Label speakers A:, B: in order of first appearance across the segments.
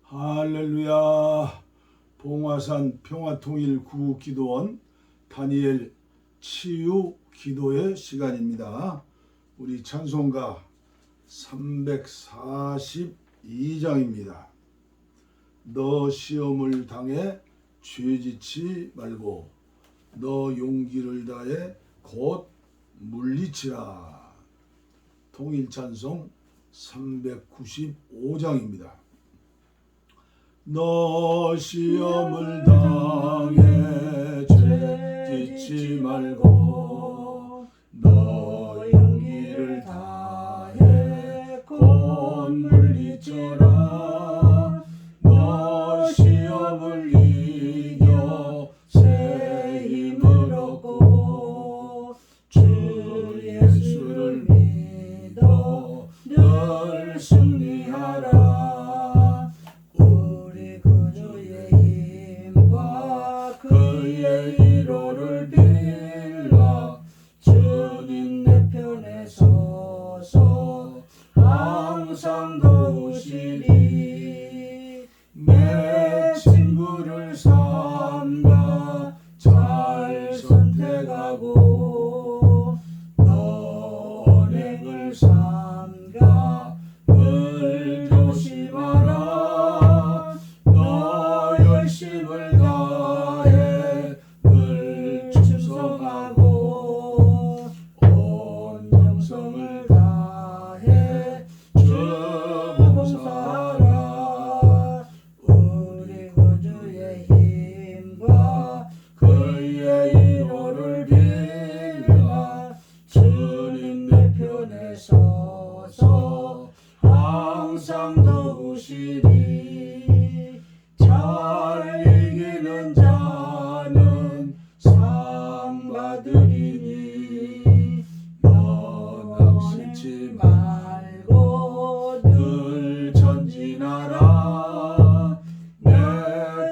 A: 할렐루야. 봉화산 평화통일 구기도원 다니엘 치유 기도의 시간입니다. 우리 찬송가 342장입니다. 너 시험을 당해 죄짓지 말고 너 용기를 다해 곧 물리치라. 통일찬송 395장입니다. 너 시험을 당해 죄짓지 말고 너 용기를 다해 곧 물리쳐라. 너 시험을 이겨 새 힘을 얻고 주 예수를 믿어 늘 승리하라. 그의 위로를 빌라. 주님 내 편에 서서 항상 도우시리. 내 친구를 삼가 잘 선택하고 너 언행을 삼가 늘 조심하라. 너 열심을 온 정성을 다해 주 봉사하라. 우리 구주의 힘과 그의 위로를 빌라. 주님 내 편에 서서 항상 도우시리. 잘 이기는 자는 상 받으리니 너 낙심치 말고 늘 전진하라. 내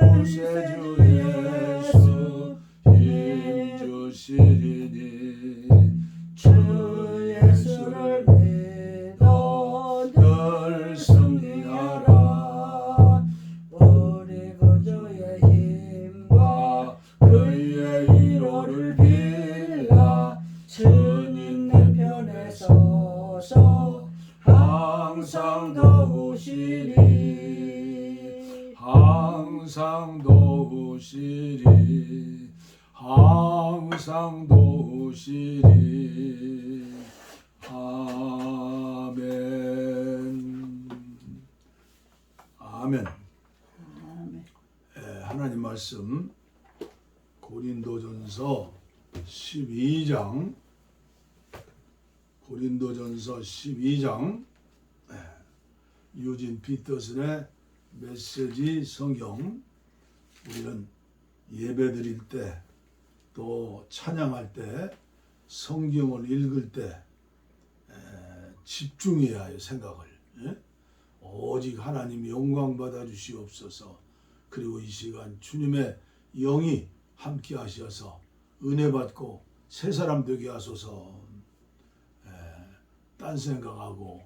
A: 구세주 예수 힘 주시리니 주 예수를 믿어 늘 승리하라. 우리 구주의 힘과 그의 위로를 빌라. 주님 내 편에 서서 항상 도우시리. 항상 도우시리. 항상 도우시리. 아멘. 아멘. 하나님 말씀 고린도전서 12장 유진 피터슨의 메시지 성경. 우리는 예배드릴 때 또 찬양할 때 성경을 읽을 때 집중해야 해요. 생각을. 오직 하나님 영광 받아 주시옵소서. 그리고 이 시간 주님의 영이 함께 하셔서 은혜 받고 새 사람 되게 하소서. 딴 생각하고,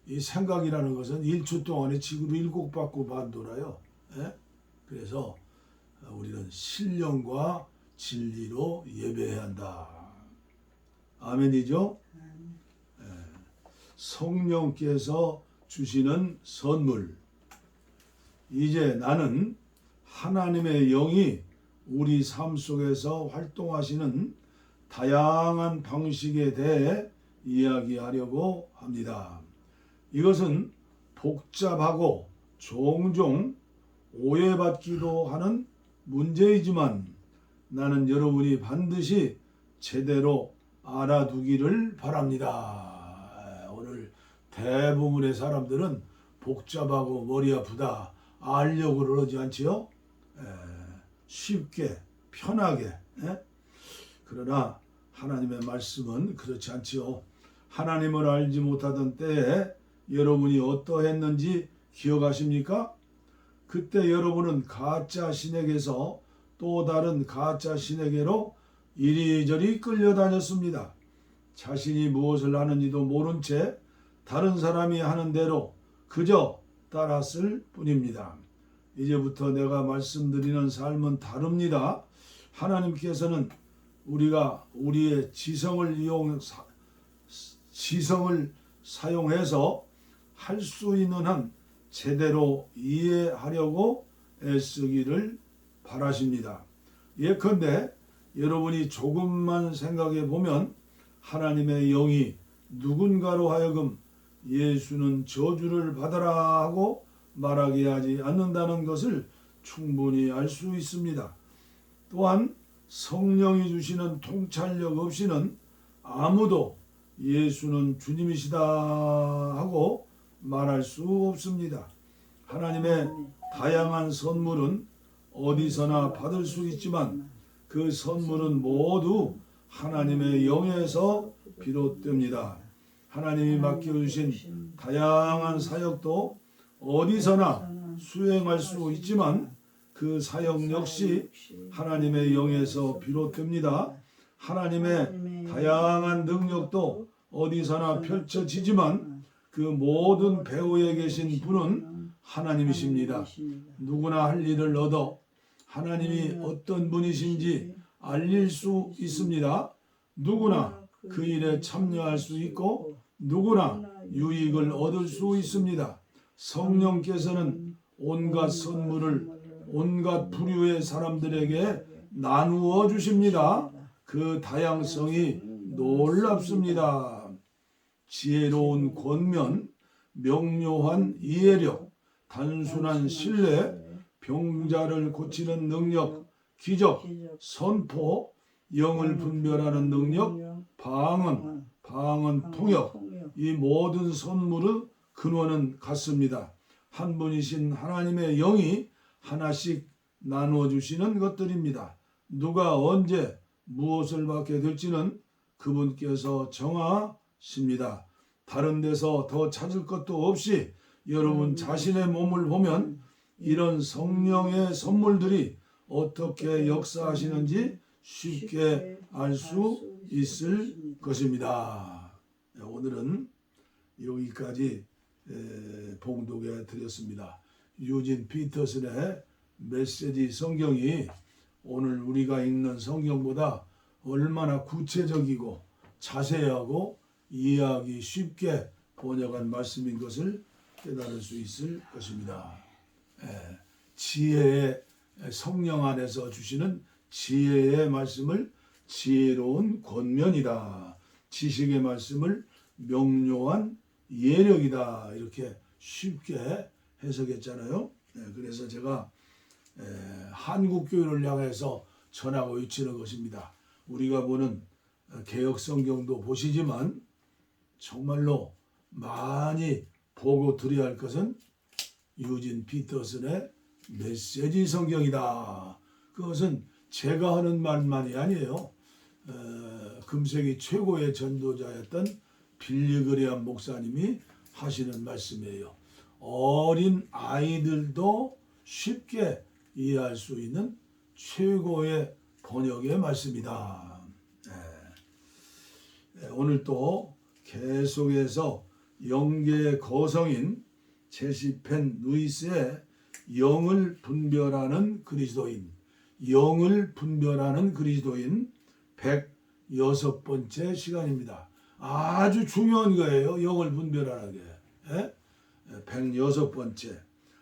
A: 이 생각이라는 것은 1초 동안에 지구로 7바퀴 반돌아요. 그래서 우리는 신령과 진리로 예배해야 한다. 아멘이죠? 성령께서 주시는 선물. 이제 나는 하나님의 영이 우리 삶 속에서 활동하시는 다양한 방식에 대해 이야기하려고 합니다. 이것은 복잡하고 종종 오해받기도 하는 문제이지만 나는 여러분이 반드시 제대로 알아두기를 바랍니다. 오늘 대부분의 사람들은 복잡하고 머리 아프다 알려고 그러지 않지요? 쉽게 편하게. 그러나 하나님의 말씀은 그렇지 않지요. 하나님을 알지 못하던 때에 여러분이 어떠했는지 기억하십니까? 그때 여러분은 가짜 신에게서 또 다른 가짜 신에게로 이리저리 끌려다녔습니다. 자신이 무엇을 하는지도 모른 채 다른 사람이 하는 대로 그저 따랐을 뿐입니다. 이제부터 내가 말씀드리는 삶은 다릅니다. 하나님께서는 우리가 우리의 지성을 사용해서 할 수 있는 한 제대로 이해하려고 애쓰기를 바라십니다. 예컨대 여러분이 조금만 생각해 보면 하나님의 영이 누군가로 하여금 예수는 저주를 받아라 하고 말하게 하지 않는다는 것을 충분히 알 수 있습니다. 또한 성령이 주시는 통찰력 없이는 아무도 예수는 주님이시다 하고 말할 수 없습니다. 하나님의 다양한 선물은 어디서나 받을 수 있지만 그 선물은 모두 하나님의 영에서 비롯됩니다. 하나님이 맡겨주신 다양한 사역도 어디서나 수행할 수 있지만 그 사역 역시 하나님의 영에서 비롯됩니다. 하나님의 다양한 능력도 어디서나 펼쳐지지만 그 모든 배후에 계신 분은 하나님이십니다. 누구나 할 일을 얻어 하나님이 어떤 분이신지 알릴 수 있습니다. 누구나 그 일에 참여할 수 있고 누구나 유익을 얻을 수 있습니다. 성령께서는 온갖 선물을 온갖 부류의 사람들에게 나누어 주십니다. 그 다양성이 놀랍습니다. 지혜로운 권면, 명료한 이해력, 단순한 신뢰, 병자를 고치는 능력, 기적, 선포, 영을 분별하는 능력, 방언, 통역, 이 모든 선물의 근원은 같습니다. 한 분이신 하나님의 영이 하나씩 나누어 주시는 것들입니다. 누가 언제 무엇을 받게 될지는 그분께서 정하십니다. 다른 데서 더 찾을 것도 없이 여러분 자신의 몸을 보면 이런 성령의 선물들이 어떻게 역사하시는지 쉽게 알 수 있을 것입니다. 오늘은 여기까지 봉독해 드렸습니다. 유진 피터슨의 메시지 성경이 오늘 우리가 읽는 성경보다 얼마나 구체적이고 자세하고 이해하기 쉽게 번역한 말씀인 것을 깨달을 수 있을 것입니다. 지혜의 성령 안에서 주시는 지혜의 말씀을 지혜로운 권면이다. 지식의 말씀을 명료한 예력이다. 이렇게 쉽게 해석했잖아요. 그래서 제가 한국 교회를 향해서 전하고 외치는 것입니다. 우리가 보는 개역 성경도 보시지만 정말로 많이 보고 드려야 할 것은 유진 피터슨의 메시지 성경이다. 그것은 제가 하는 말만이 아니에요. 금세기 최고의 전도자였던 빌리 그레엄 목사님이 하시는 말씀이에요. 어린 아이들도 쉽게 이해할 수 있는 최고의 번역의 말씀이다. 오늘 또 계속해서 영계의 거성인 제시 펜 루이스의 영을 분별하는 그리스도인 106번째 시간입니다. 아주 중요한 거예요. 영을 분별하는 게. 106번째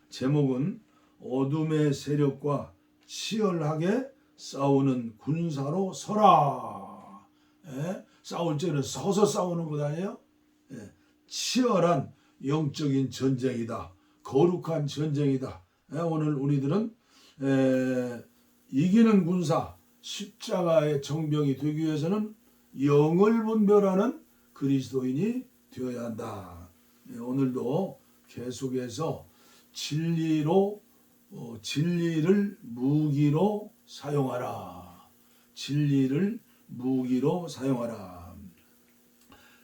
A: 제목은 어둠의 세력과 치열하게 싸우는 군사로 서라. 싸울 때는 서서 싸우는 것 아니에요? 치열한 영적인 전쟁이다. 거룩한 전쟁이다. 오늘 우리들은 이기는 군사 십자가의 정병이 되기 위해서는 영을 분별하는 그리스도인이 되어야 한다. 오늘도 계속해서 진리를 무기로 사용하라. 진리를 무기로 사용하라.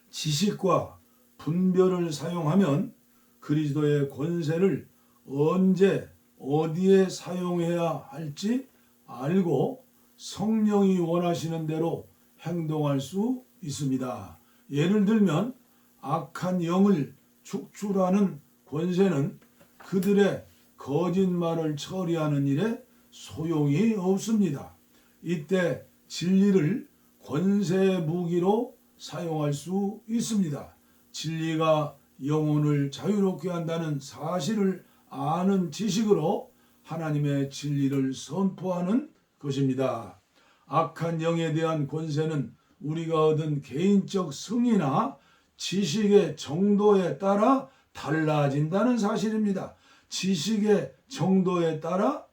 A: 지식과 분별을 사용하면 그리스도의 권세를 언제 어디에 사용해야 할지 알고 성령이 원하시는 대로 행동할 수 있습니다. 예를 들면 악한 영을 축출하는 권세는 그들의 거짓말을 처리하는 일에 소용이 없습니다. 이때 진리를 권세의 무기로 사용할 수 있습니다. 진리가 영혼을 자유롭게 한다는 사실을 아는 지식으로 하나님의 진리를 선포하는 것입니다. 악한 영에 대한 권세는 우리가 얻은 개인적 승리나 지식의 정도에 따라 달라진다는 사실입니다. 지식의 정도에 따라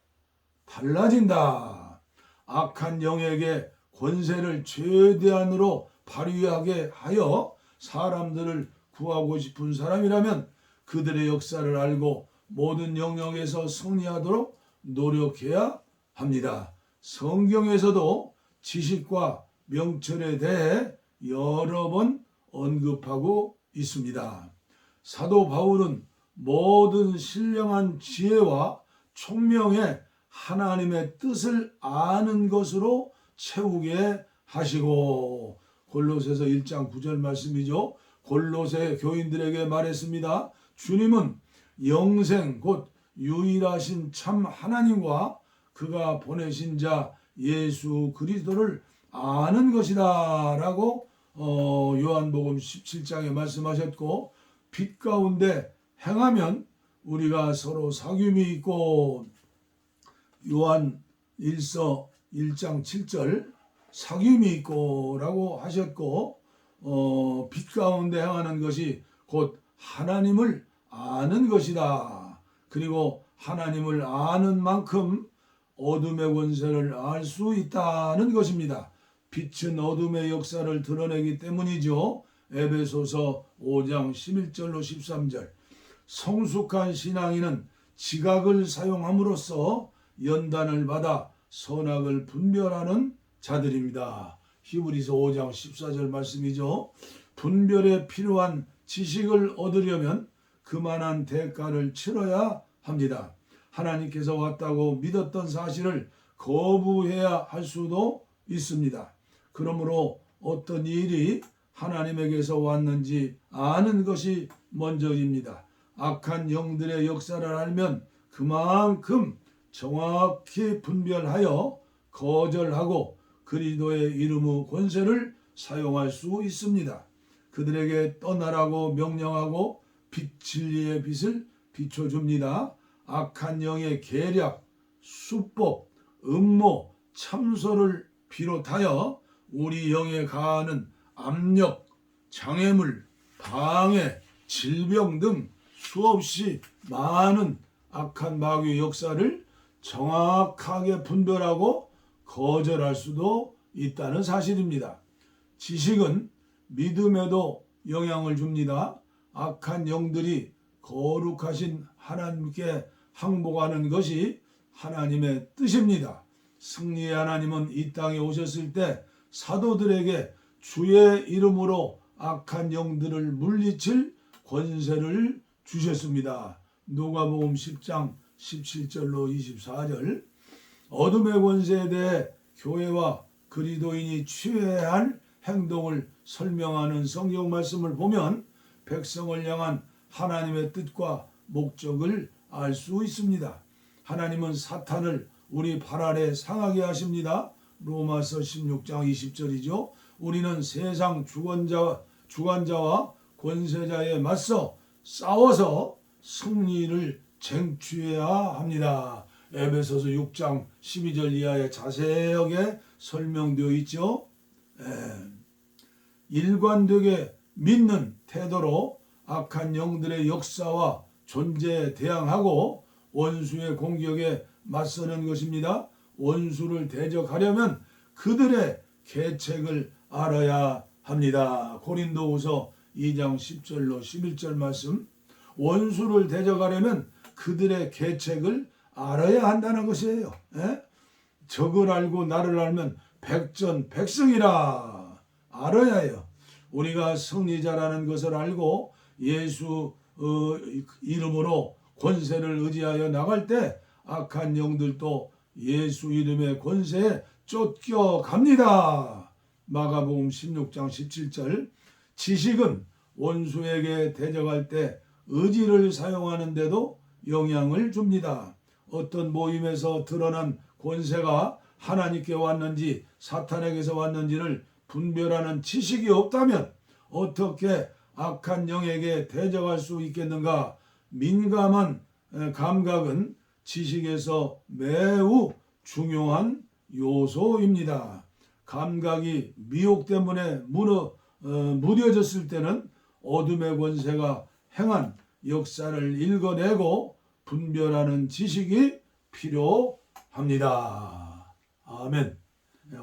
A: 달라진다. 악한 영에게 권세를 최대한으로 발휘하게 하여 사람들을 구하고 싶은 사람이라면 그들의 역사를 알고 모든 영역에서 승리하도록 노력해야 합니다. 성경에서도 지식과 명철에 대해 여러 번 언급하고 있습니다. 사도 바울은 모든 신령한 지혜와 총명에 하나님의 뜻을 아는 것으로 채우게 하시고, 골로새서 1장 9절 말씀이죠. 골로새 교인들에게 말했습니다. 주님은 영생 곧 유일하신 참 하나님과 그가 보내신 자 예수 그리스도를 아는 것이다 라고 요한복음 17장에 말씀하셨고, 빛 가운데 행하면 우리가 서로 사귐이 있고, 요한 1서 1장 7절 사귐이 있고 라고 하셨고, 빛 가운데 행하는 것이 곧 하나님을 아는 것이다. 그리고 하나님을 아는 만큼 어둠의 권세를 알 수 있다는 것입니다. 빛은 어둠의 역사를 드러내기 때문이죠. 에베소서 5장 11절로 13절. 성숙한 신앙인은 지각을 사용함으로써 연단을 받아 선악을 분별하는 자들입니다. 히브리서 5장 14절 말씀이죠. 분별에 필요한 지식을 얻으려면 그만한 대가를 치러야 합니다. 하나님께서 왔다고 믿었던 사실을 거부해야 할 수도 있습니다. 그러므로 어떤 일이 하나님에게서 왔는지 아는 것이 먼저입니다. 악한 영들의 역사를 알면 그만큼 정확히 분별하여 거절하고 그리스도의 이름의 권세를 사용할 수 있습니다. 그들에게 떠나라고 명령하고 빛 진리의 빛을 비춰줍니다. 악한 영의 계략, 수법, 음모, 참소를 비롯하여 우리 영에 가하는 압력, 장애물, 방해, 질병 등 수없이 많은 악한 마귀의 역사를 정확하게 분별하고 거절할 수도 있다는 사실입니다. 지식은 믿음에도 영향을 줍니다. 악한 영들이 거룩하신 하나님께 항복하는 것이 하나님의 뜻입니다. 승리의 하나님은 이 땅에 오셨을 때 사도들에게 주의 이름으로 악한 영들을 물리칠 권세를 주셨습니다. 누가복음 10장 17절로 24절. 어둠의 권세에 대해 교회와 그리스도인이 취해야 할 행동을 설명하는 성경 말씀을 보면 백성을 향한 하나님의 뜻과 목적을 알 수 있습니다. 하나님은 사탄을 우리 발 아래 상하게 하십니다. 로마서 16장 20절이죠. 우리는 세상 주관자와 권세자에 맞서 싸워서 승리를 쟁취해야 합니다. 에베소서 6장 12절 이하에 자세하게 설명되어 있죠. 일관되게 믿는 태도로 악한 영들의 역사와 존재에 대항하고 원수의 공격에 맞서는 것입니다. 원수를 대적하려면 그들의 계책을 알아야 합니다. 고린도후서 2장 10절로 11절 말씀. 원수를 대적하려면 그들의 계책을 알아야 한다는 것이에요. 적을 알고 나를 알면 백전백승이라 알아야 해요. 우리가 승리자라는 것을 알고 예수 이름으로 권세를 의지하여 나갈 때 악한 영들도 예수 이름의 권세에 쫓겨갑니다. 마가복음 16장 17절. 지식은 원수에게 대적할 때 의지를 사용하는데도 영향을 줍니다. 어떤 모임에서 드러난 권세가 하나님께 왔는지 사탄에게서 왔는지를 분별하는 지식이 없다면 어떻게 악한 영에게 대적할 수 있겠는가? 민감한 감각은 지식에서 매우 중요한 요소입니다. 감각이 미혹 때문에 무뎌졌을 때는 어둠의 권세가 행한 역사를 읽어내고 분별하는 지식이 필요합니다. 아멘.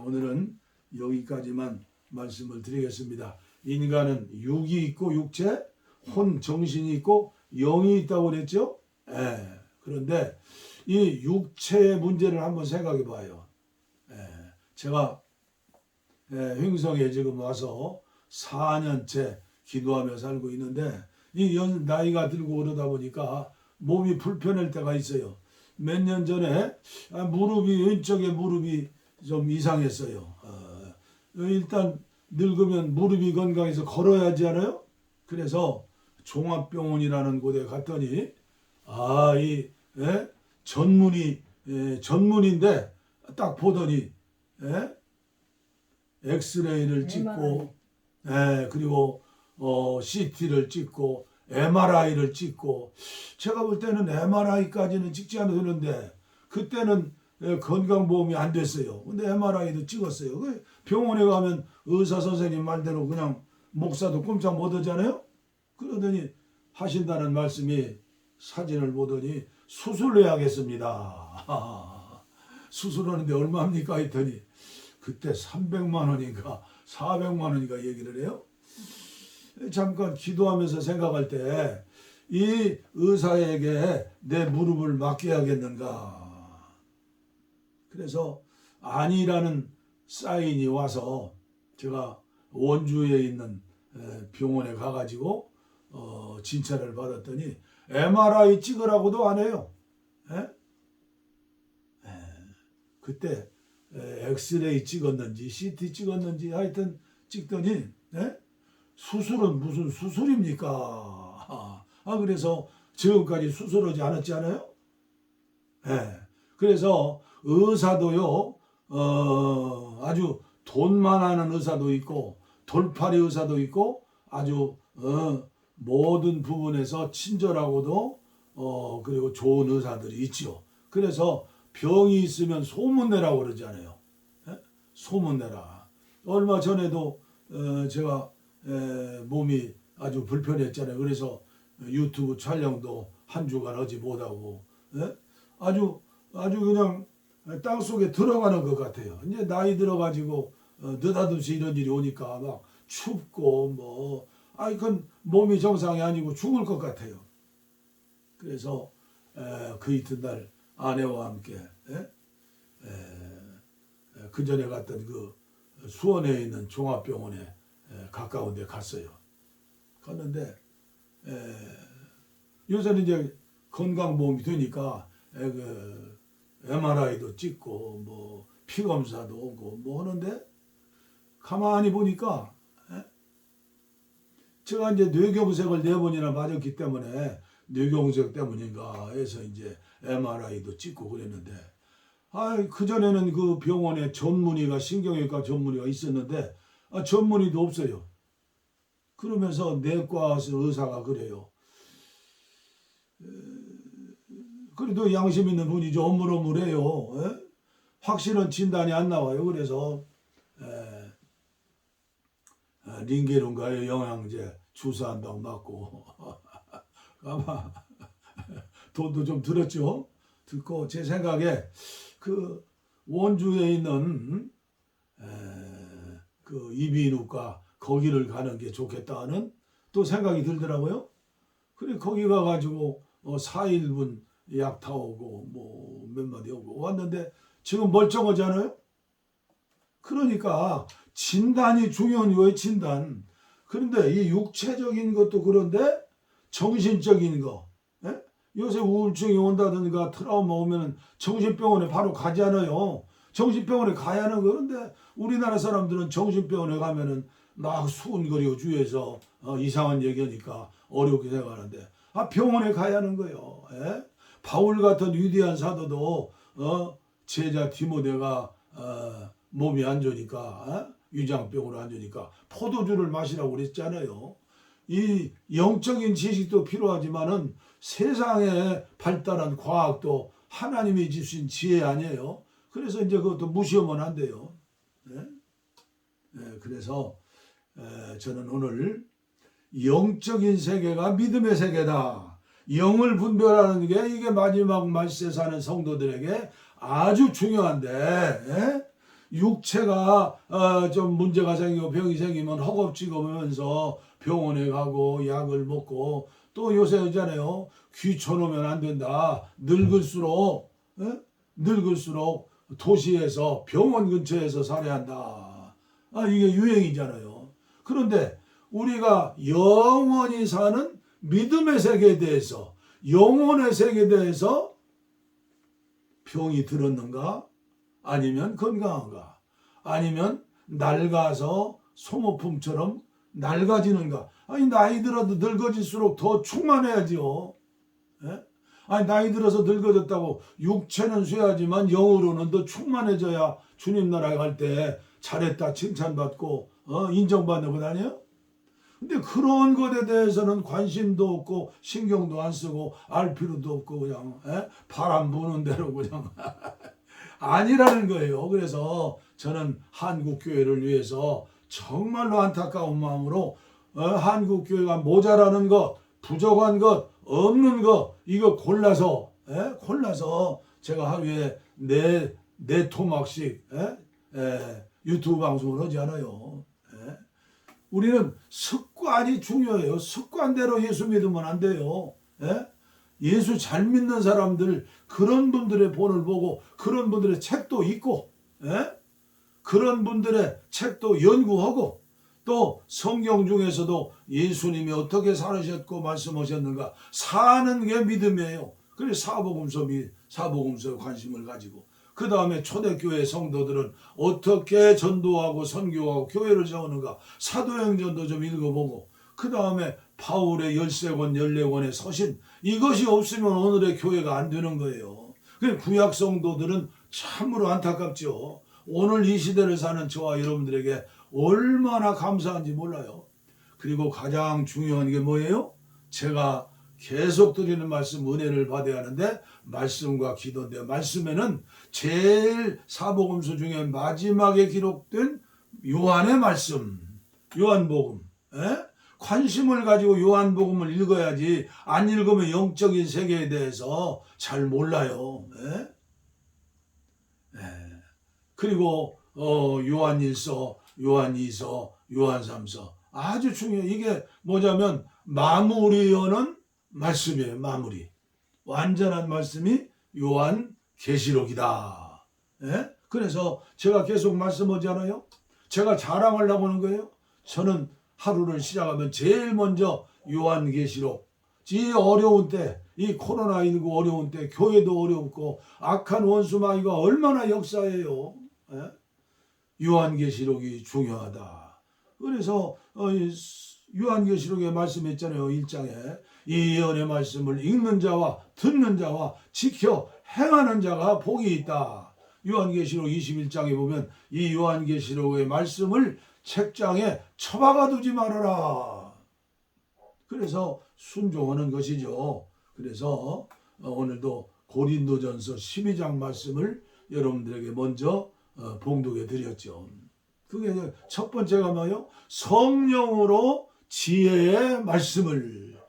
A: 오늘은 여기까지만 말씀을 드리겠습니다. 인간은 육이 있고 육체, 혼, 정신이 있고 영이 있다고 그랬죠? 그런데 이 육체의 문제를 한번 생각해 봐요. 제가 횡성에 지금 와서 4년째 기도하며 살고 있는데 이 나이가 들고 그러다 보니까 몸이 불편할 때가 있어요. 몇 년 전에 왼쪽에 무릎이 좀 이상했어요. 일단 늙으면 무릎이 건강해서 걸어야 하지 않아요? 그래서 종합병원이라는 곳에 갔더니 전문인데 딱 보더니 엑스레이를 찍고 그리고 CT를 찍고 MRI를 찍고 제가 볼 때는 MRI까지는 찍지 않았는데 그때는 건강보험이 안 됐어요. 근데 MRI도 찍었어요. 병원에 가면 의사 선생님 말대로 그냥 목사도 꼼짝 못 하잖아요. 그러더니 하신다는 말씀이 사진을 보더니 수술해야겠습니다. 수술하는데 얼마입니까 했더니 그때 300만 원인가 400만 원인가 얘기를 해요. 잠깐 기도하면서 생각할 때 이 의사에게 내 무릎을 맡겨야겠는가. 그래서 아니라는 사인이 와서 제가 원주에 있는 병원에 가가지고 진찰을 받았더니 MRI 찍으라고도 안 해요. 그때 엑스레이 찍었는지 CT 찍었는지 하여튼 찍더니 수술은 무슨 수술입니까? 그래서 지금까지 수술하지 않았지 않아요? 그래서 의사도요 아주 돈만 하는 의사도 있고 돌팔이 의사도 있고 아주 모든 부분에서 친절하고도 그리고 좋은 의사들이 있지요. 그래서 병이 있으면 소문내라고 그러잖아요. 소문내라. 얼마 전에도 제가 몸이 아주 불편했잖아요. 그래서 유튜브 촬영도 한 주간 하지 못하고 아주 그냥 땅속에 들어가는 것 같아요. 이제 나이 들어가지고 느닷없이 이런 일이 오니까 막 춥고 그건 몸이 정상이 아니고 죽을 것 같아요. 그래서 그 이튿날 아내와 함께 그 전에 갔던 그 수원에 있는 종합병원에 가까운 데 갔어요. 갔는데 요새는 이제 건강보험이 되니까 그 MRI도 찍고 피검사도 오고 하는데 가만히 보니까 제가 이제 뇌경색을 4번이나 맞았기 때문에 뇌경색 때문인가 해서 이제 MRI도 찍고 그랬는데 그전에는 그 병원에 전문의가 신경외과 전문의가 있었는데 전문의도 없어요. 그러면서 내과 의사가 그래요. 그래도 양심 있는 분이죠. 어물어물해요. 확실한 진단이 안 나와요. 그래서 링게론가의 영양제 주사한다고 맞고 아마 돈도 좀 들었죠. 듣고 제 생각에 그 원주에 있는 그 이비인후과 거기를 가는 게 좋겠다는 또 생각이 들더라고요. 그래 거기 가가지고 4일분 약 타오고 몇 마디 오고 왔는데 지금 멀쩡하잖아요. 그러니까 진단이 중요한 거예요. 진단. 그런데 이 육체적인 것도 그런데 정신적인 거. 요새 우울증이 온다든가 트라우마 오면 정신병원에 바로 가잖아요. 정신병원에 가야 하는 거. 그런데 우리나라 사람들은 정신병원에 가면은 막 수군거리고 주위에서 이상한 얘기하니까 어렵게 생각하는데 병원에 가야 하는 거예요. 바울 같은 위대한 사도도 제자 디모데가 몸이 안 좋으니까 위장병으로 안 좋으니까 포도주를 마시라고 그랬잖아요. 이 영적인 지식도 필요하지만은 세상에 발달한 과학도 하나님이 주신 지혜 아니에요. 그래서 이제 그것도 무시하면 안 돼요. 네? 네, 그래서 저는 오늘 영적인 세계가 믿음의 세계다. 영을 분별하는 게 이게 마지막 말세에 사는 성도들에게 아주 중요한데, 육체가 좀 문제가 생기고 병이 생기면 허겁지겁하면서 병원에 가고 약을 먹고, 또 요새 있잖아요. 귀쳐놓으면 안 된다. 늙을수록 도시에서 병원 근처에서 살아야 한다. 이게 유행이잖아요. 그런데 우리가 영원히 사는 믿음의 세계에 대해서, 영혼의 세계에 대해서 병이 들었는가? 아니면 건강한가? 아니면 낡아서 소모품처럼 낡아지는가? 아니, 나이 들어도 늙어질수록 더 충만해야지요. 예? 아니, 나이 들어서 늙어졌다고 육체는 쇠하지만 영으로는 더 충만해져야 주님 나라에 갈 때 잘했다 칭찬받고 인정받는 것 아니에요? 근데 그런 것에 대해서는 관심도 없고 신경도 안 쓰고 알 필요도 없고 그냥 바람 부는 대로 그냥 아니라는 거예요. 그래서 저는 한국교회를 위해서 정말로 안타까운 마음으로 한국교회가 모자라는 것, 부족한 것, 없는 것 이거 골라서 제가 하루에 네 토막씩 유튜브 방송을 하지 않아요. 우리는 습관이 중요해요. 습관대로 예수 믿으면 안 돼요. 예수 잘 믿는 사람들, 그런 분들의 본을 보고 그런 분들의 책도 읽고 그런 분들의 책도 연구하고 또 성경 중에서도 예수님이 어떻게 살으셨고 말씀하셨는가 사는 게 믿음이에요. 그래서 사복음서에 관심을 가지고 그 다음에 초대교회 성도들은 어떻게 전도하고 선교하고 교회를 세우는가 사도행전도 좀 읽어보고 그 다음에 바울의 13권 14권의 서신 이것이 없으면 오늘의 교회가 안 되는 거예요. 구약 성도들은 참으로 안타깝죠. 오늘 이 시대를 사는 저와 여러분들에게 얼마나 감사한지 몰라요. 그리고 가장 중요한 게 뭐예요? 제가 계속 드리는 말씀 은혜를 받아야 하는데 말씀과 기도인데 말씀에는 제일 사복음서 중에 마지막에 기록된 요한의 말씀, 요한복음 관심을 가지고 요한복음을 읽어야지 안 읽으면 영적인 세계에 대해서 잘 몰라요. 그리고 요한일서, 요한이서, 요한삼서 아주 중요해요. 이게 뭐냐면 마무리하는 말씀이에요. 마무리. 완전한 말씀이 요한계시록이다. 그래서 제가 계속 말씀하잖아요. 제가 자랑하려고 하는 거예요. 저는 하루를 시작하면 제일 먼저 요한계시록. 이 어려운 때, 이 코로나19 어려운 때 교회도 어렵고 악한 원수마귀가 얼마나 역사해요. 요한계시록이 중요하다. 그래서 요한계시록에 말씀했잖아요. 1장에 이 예언의 말씀을 읽는 자와 듣는 자와 지켜 행하는 자가 복이 있다. 요한계시록 21장에 보면 이 요한계시록의 말씀을 책장에 처박아 두지 말아라. 그래서 순종하는 것이죠. 그래서 오늘도 고린도전서 12장 말씀을 여러분들에게 먼저 봉독해 드렸죠. 그게 첫 번째가 뭐예요? 성령으로 지혜의 말씀을,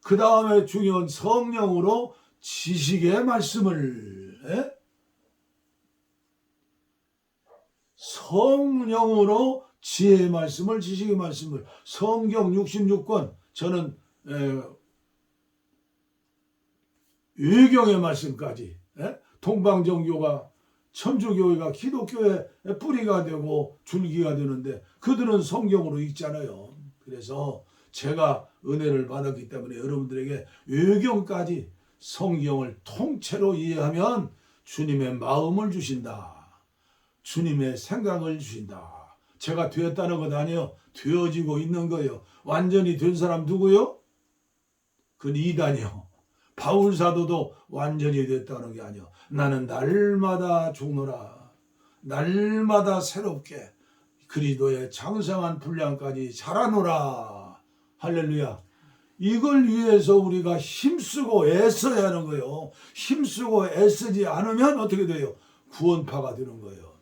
A: 그 다음에 중요한 성령으로 지식의 말씀을, 성령으로 지혜의 말씀을, 지식의 말씀을, 성경 66권, 저는 외경의 말씀까지, 동방정교가 천주교회가 기독교의 뿌리가 되고 줄기가 되는데 그들은 성경으로 읽잖아요. 그래서 제가 은혜를 받았기 때문에 여러분들에게 외경까지 성경을 통째로 이해하면 주님의 마음을 주신다. 주님의 생각을 주신다. 제가 되었다는 것 아니에요. 되어지고 있는 거예요. 완전히 된 사람 누구요? 그건 이단이요. 바울 사도도 완전히 됐다는 게 아니요. 나는 날마다 죽노라. 날마다 새롭게 그리스도의 장성한 분량까지 자라노라. 할렐루야. 이걸 위해서 우리가 힘쓰고 애써야 하는 거예요. 힘쓰고 애쓰지 않으면 어떻게 돼요? 구원파가 되는 거예요.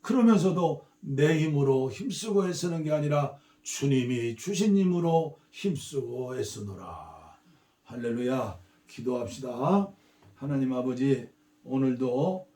A: 그러면서도 내 힘으로 힘쓰고 애쓰는 게 아니라 주님이 주신 힘으로 힘쓰고 애쓰노라. 할렐루야. 기도합시다. 하나님 아버지, 오늘도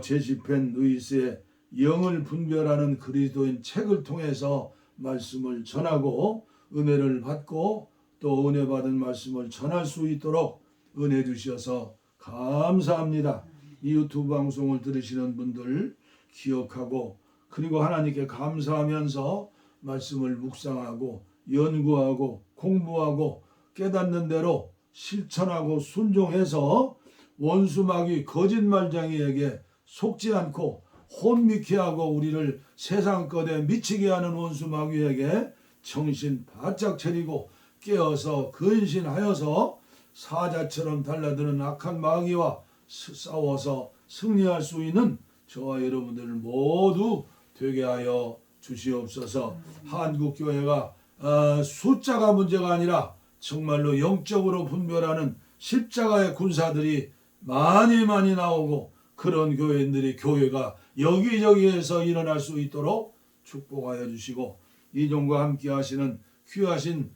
A: 제시펜 루이스의 영을 분별하는 그리스도인 책을 통해서 말씀을 전하고 은혜를 받고 또 은혜 받은 말씀을 전할 수 있도록 은혜 주셔서 감사합니다. 이 유튜브 방송을 들으시는 분들 기억하고 그리고 하나님께 감사하면서 말씀을 묵상하고 연구하고 공부하고 깨닫는 대로 실천하고 순종해서 원수마귀 거짓말쟁이에게 속지 않고 혼미케 하고 우리를 세상 것에 미치게 하는 원수마귀에게 정신 바짝 차리고 깨어서 근신하여서 사자처럼 달라드는 악한 마귀와 싸워서 승리할 수 있는 저와 여러분들 모두 되게 하여 주시옵소서. 한국교회가 숫자가 문제가 아니라 정말로 영적으로 분별하는 십자가의 군사들이 많이 나오고 그런 교회가 여기저기에서 일어날 수 있도록 축복하여 주시고 이종과 함께 하시는 귀하신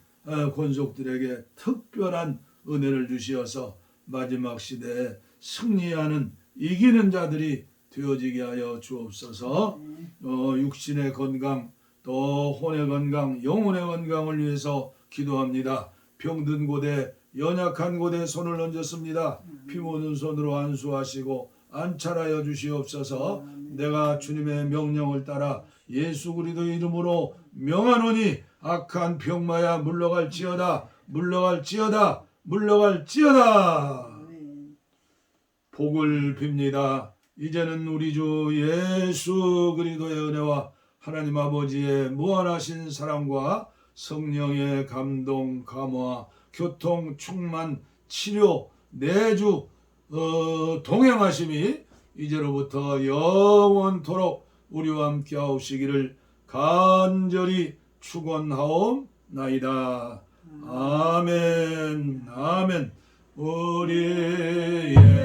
A: 권속들에게 특별한 은혜를 주시어서 마지막 시대에 승리하는 이기는 자들이 되어지게 하여 주옵소서. 육신의 건강 또 혼의 건강 영혼의 건강을 위해서 기도합니다. 병든 곳에 연약한 곳에 손을 얹었습니다. 피 묻은 손으로 안수하시고 안찰하여 주시옵소서. 내가 주님의 명령을 따라 예수 그리스도의 이름으로 명하노니 악한 병마야 물러갈지어다. 복을 빕니다. 이제는 우리 주 예수 그리스도의 은혜와 하나님 아버지의 무한하신 사랑과 성령의 감동, 감화, 교통, 충만, 치료, 내주, 동행하심이 이제로부터 영원토록 우리와 함께 하시기를 간절히 축원하옵나이다. 아멘. 우리의